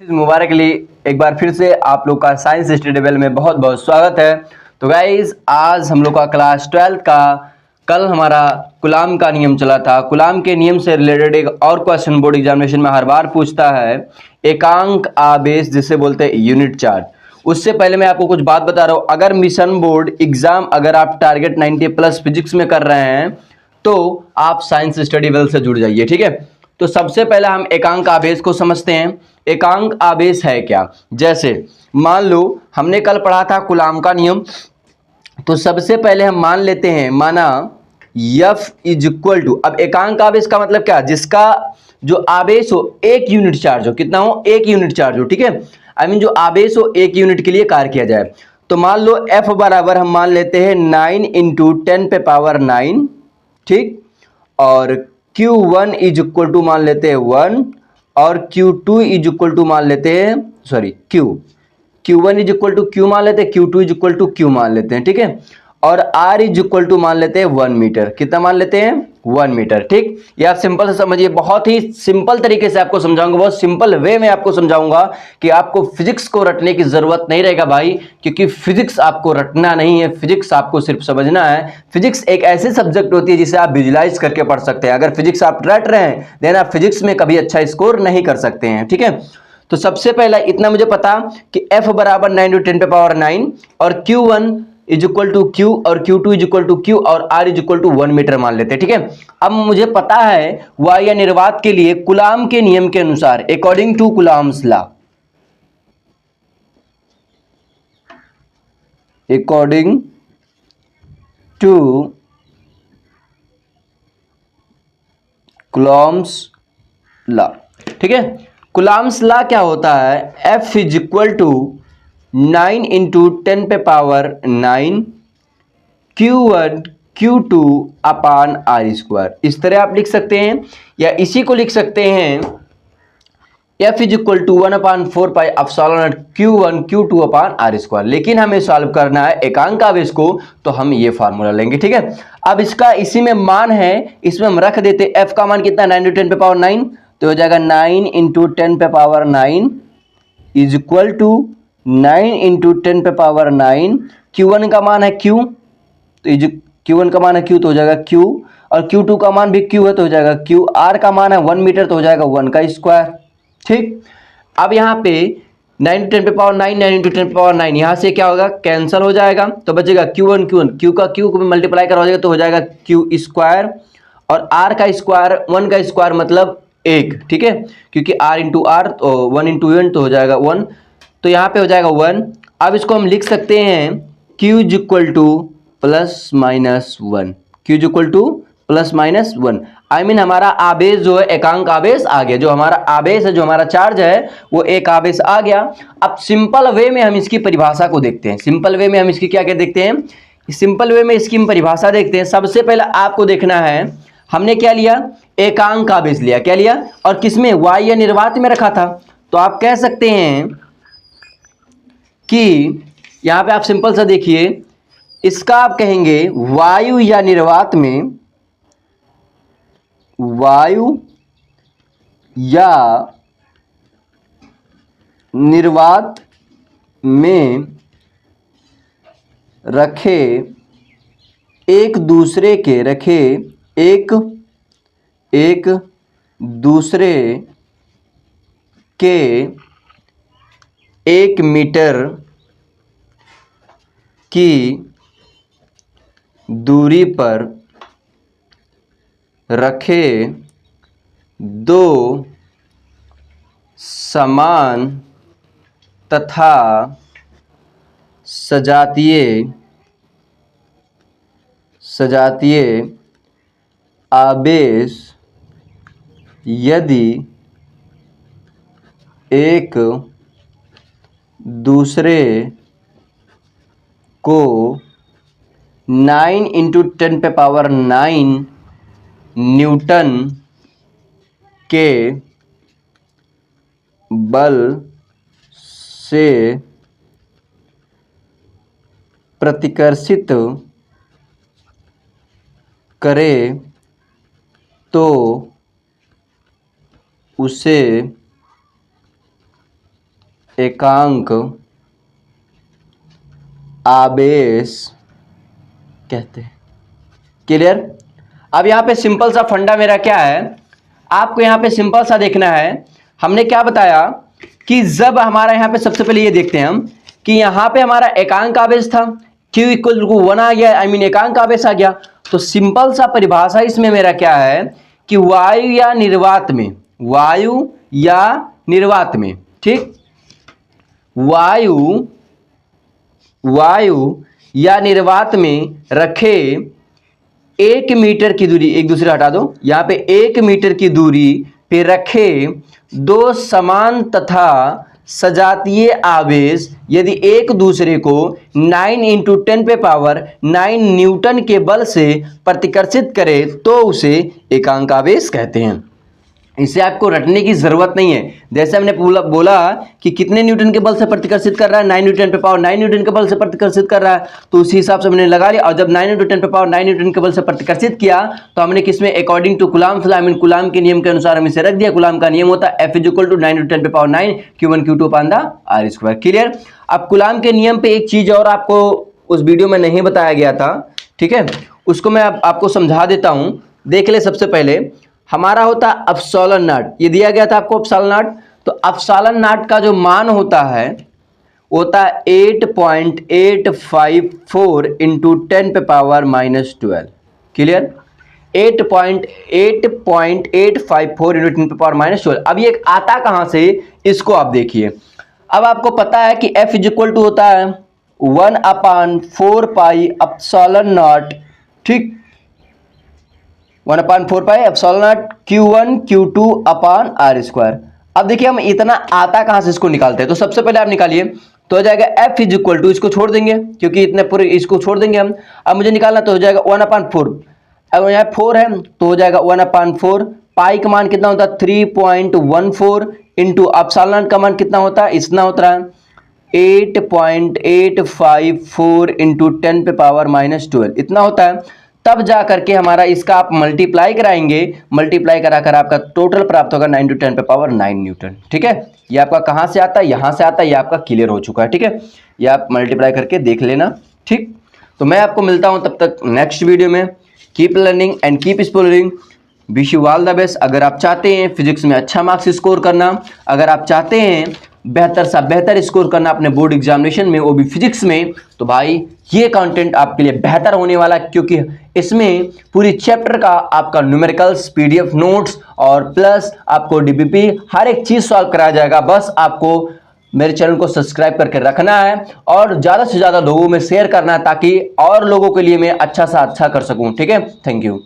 मुबारक अली, एक बार फिर से आप लोग का साइंस स्टडी टेबल में बहुत बहुत स्वागत है। तो गाइज आज हम लोग का क्लास 12 का कल हमारा कूलाम का नियम चला था। कूलाम के नियम से रिलेटेड एक और क्वेश्चन बोर्ड एग्जामिनेशन में हर बार पूछता है, एकांक आवेश जिसे बोलते हैं यूनिट चार्ज। उससे पहले मैं आपको कुछ बात बता रहा हूँ, अगर मिशन बोर्ड एग्जाम अगर आप टारगेट 90 प्लस फिजिक्स में कर रहे हैं तो आप साइंस स्टडी टेबल से जुड़ जाइए, ठीक है। तो सबसे पहले हम एकांक आवेश को समझते हैं। एकांक आवेश है क्या? जैसे मान लो हमने कल पढ़ा था कूलाम का नियम, तो सबसे पहले हम मान लेते हैं, माना F इज इक्वल टू, अब एकांक आवेश का मतलब क्या? जिसका जो आवेश हो एक यूनिट चार्ज हो, कितना हो? एक यूनिट चार्ज हो, ठीक है। आई मीन जो आवेश हो एक यूनिट के लिए कार्य किया जाए। तो मान लो F बराबर हम मान लेते हैं 9 इंटू 10 पे पावर 9, ठीक। और Q1 इज इक्वल टू मान लेते हैं 1 और Q2 इज इक्वल टू मान लेते हैं, sorry Q1 is equal to Q मान लेते हैं, Q2 is equal to Q मान लेते हैं, ठीक है। और R इज इक्वल टू मान लेते हैं 1 मीटर। कितना मान लेते हैं? 1 मीटर, ठीक। ये आप सिंपल से समझिए, बहुत ही सिंपल तरीके से आपको समझाऊंगा, बहुत सिंपल वे में आपको समझाऊंगा कि आपको फिजिक्स को रटने की जरूरत नहीं रहेगा भाई, क्योंकि फिजिक्स आपको रटना नहीं है, फिजिक्स आपको सिर्फ समझना है। फिजिक्स एक ऐसे सब्जेक्ट होती है जिसे आप विजुलाइज करके पढ़ सकते हैं। अगर फिजिक्स आप रट रहे हैं देन आप फिजिक्स में कभी अच्छा स्कोर नहीं कर सकते हैं, ठीक है। तो सबसे पहला इतना मुझे पता कि F बराबर 9 टू 10 पे पावर 9 और Q1 is equal to Q और Q2 is equal to Q और R is equal to 1 metre मान लेते हैं, ठीक है। अब मुझे पता है वायु या निर्वात के लिए कूलाम के नियम के अनुसार, according to Coulomb's law, according to Coulomb's law, ठीक है। कूलाम्स लॉ क्या होता है? F is equal to 9 into 10 पे power 9 Q1 Q2 upon R square. इस तरह आप लिख सकते हैं, या इसी को लिख सकते हैं F is equal to 1 upon 4 pi epsilon Q1 Q2 upon R square. लेकिन हमें सॉल्व करना है एकांक आवेश को, तो हम ये फार्मूला लेंगे, ठीक है। अब इसका इसी में मान है, इसमें हम रख देते F का मान कितना? 9 इंटू 10 पे पावर 9, तो हो जाएगा 9 इंटू 10 पे power 9 is equal to 9 into 10 पे पावर 9। Q1 का मान है Q, तो Q1 का मान है Q, तो हो जाएगा Q, और Q2 का मान भी Q है, तो हो जाएगा Q। R का मान है 1 मीटर, तो हो जाएगा 1 का स्क्वायर, ठीक। अब यहाँ पे 9 इंटू 10 पे पावर 9, 9 इंटू 10 पे पावर 9, यहाँ से क्या होगा? कैंसल हो जाएगा, तो बचेगा Q1 Q1, Q का Q को भी मल्टीप्लाई करा जाएगा तो हो जाएगा Q स्क्वायर, और R का स्क्वायर 1 का स्क्वायर मतलब 1, ठीक है, क्योंकि R इंटू आर तो 1 इंटू 1 तो हो जाएगा 1, तो यहाँ पे हो जाएगा 1। अब इसको हम लिख सकते हैं Q is equal two plus minus 1, Q is equal two plus minus 1। I mean हमारा आवेश जो है एकांक आवेश आ गया, जो हमारा आवेश है, जो हमारा चार्ज है वो एक आवेश आ गया। अब सिंपल वे में हम इसकी परिभाषा को देखते हैं। सिंपल वे में हम इसकी क्या क्या देखते हैं? सिंपल वे में इसकी हम परिभाषा देखते हैं। सबसे पहले आपको देखना है, हमने क्या लिया? एकांक आवेश लिया। क्या लिया? और किसमें? वायु या निर्वात में रखा था। तो आप कह सकते हैं कि यहां पे आप सिंपल सा देखिए, इसका आप कहेंगे वायु या निर्वात में, वायु या निर्वात में रखे एक दूसरे के, रखे एक दूसरे के 1 मीटर की दूरी पर रखे दो समान तथा सजातीय आवेश यदि एक दूसरे को 9 इंटू 10 पे पावर 9 न्यूटन के बल से प्रतिकर्षित करे तो उसे एकांक आवेश कहते हैं। क्लियर। अब यहाँ पे सिंपल सा फंडा मेरा क्या है, आपको यहाँ पे सिंपल सा देखना है। हमने क्या बताया कि जब हमारा यहाँ पे सबसे पहले ये देखते हैं हम कि यहाँ पे हमारा एकांक आवेश था, Q इक्वल टू 1 आ गया, आई मीन एकांक आवेश आ गया। तो सिंपल सा परिभाषा इसमें मेरा क्या है कि वायु या निर्वात में, वायु या निर्वात में, ठीक, वायु या निर्वात में रखे 1 मीटर की दूरी, एक दूसरे हटा दो, यहां पे 1 मीटर की दूरी पे रखे दो समान तथा सजातीय आवेश यदि एक दूसरे को 9 × 10⁻9 न्यूटन के बल से प्रतिकर्षित करे तो उसे एकांक आवेश कहते हैं। इसे आपको रटने की जरूरत नहीं है। जैसे हमने बोला कि कितने न्यूटन के बल से प्रतिकर्षित कर रहा है, 9 × 10⁻9 न्यूटन के बल से प्रतिकर्षित कर रहा है, तो उसी हिसाब से हमने लगा लिया। और जब 9 × 10⁻9 न्यूटन के बल से प्रतिकर्षित किया तो हमने किसमें, according to Coulomb's law, I mean Coulomb के नियम के अनुसार हम इसे रख दिया। कूलाम का नियम होता है F = 9 × 10⁻9 Q1 Q2/r²। क्लियर। अब कूलाम के नियम पे एक चीज और आपको उस वीडियो में नहीं बताया गया था, ठीक है, उसको मैं आपको समझा देता हूं, देख ले। सबसे पहले हमारा होता है एप्सिलॉन नॉट, ये दिया गया था आपको एप्सिलॉन नॉट। तो एप्सिलॉन नॉट का जो मान होता है 8.854 × 10⁻−12। क्लियर। 8.854 × 10⁻−12। अब ये आता कहां से, इसको आप देखिए। अब आपको पता है कि F = होता है 1/4 पाई एप्सिलॉन नॉट, ठीक, 1/4 pi epsilon not Q1 Q2/r²। अब देखिए हम इतना आता कहां से इसको निकालते हैं। तो सबसे पहले आप निकालिए, तो हो जाएगा F = इसको छोड़ देंगे क्योंकि इतने पूरे इसको छोड़ देंगे हम। अब मुझे निकालना तो हो जाएगा 1/4, अब यहाँ 4 है तो हो जाएगा 1/4। पाई का मान कितना होता है 3.14 इंटू एप्सिलॉन का मान कितना होता है, इतना होता है 8.854 × 10⁻−12, इतना होता है। तब जा करके हमारा इसका आप मल्टीप्लाई कराएंगे, मल्टीप्लाई कराकर आपका टोटल प्राप्त होगा 9 × 10⁻9 न्यूटन। ठीक है, ये आपका कहां से आता है, यहां से आता है, ये आपका क्लियर हो चुका है। ठीक है, ये आप मल्टीप्लाई करके देख लेना। ठीक, तो मैं आपको मिलता हूं तब तक नेक्स्ट वीडियो में। Keep learning and keep exploring. Wish you all the best. अगर आप चाहते हैं फिजिक्स में अच्छा मार्क्स स्कोर करना, अगर आप चाहते हैं बेहतर सा बेहतर स्कोर करना अपने बोर्ड एग्जामिनेशन में, वो भी फिजिक्स में, तो भाई ये कंटेंट आपके लिए बेहतर होने वाला है, क्योंकि इसमें पूरी चैप्टर का आपका न्यूमेरिकल्स, पीडीएफ नोट्स और प्लस आपको डीबीपी हर एक चीज सॉल्व कराया जाएगा। बस आपको मेरे चैनल को सब्सक्राइब करके रखना है और ज़्यादा से ज़्यादा लोगों में शेयर करना है, ताकि और लोगों के लिए मैं अच्छा सा अच्छा कर सकूं। ठीक है, थैंक यू।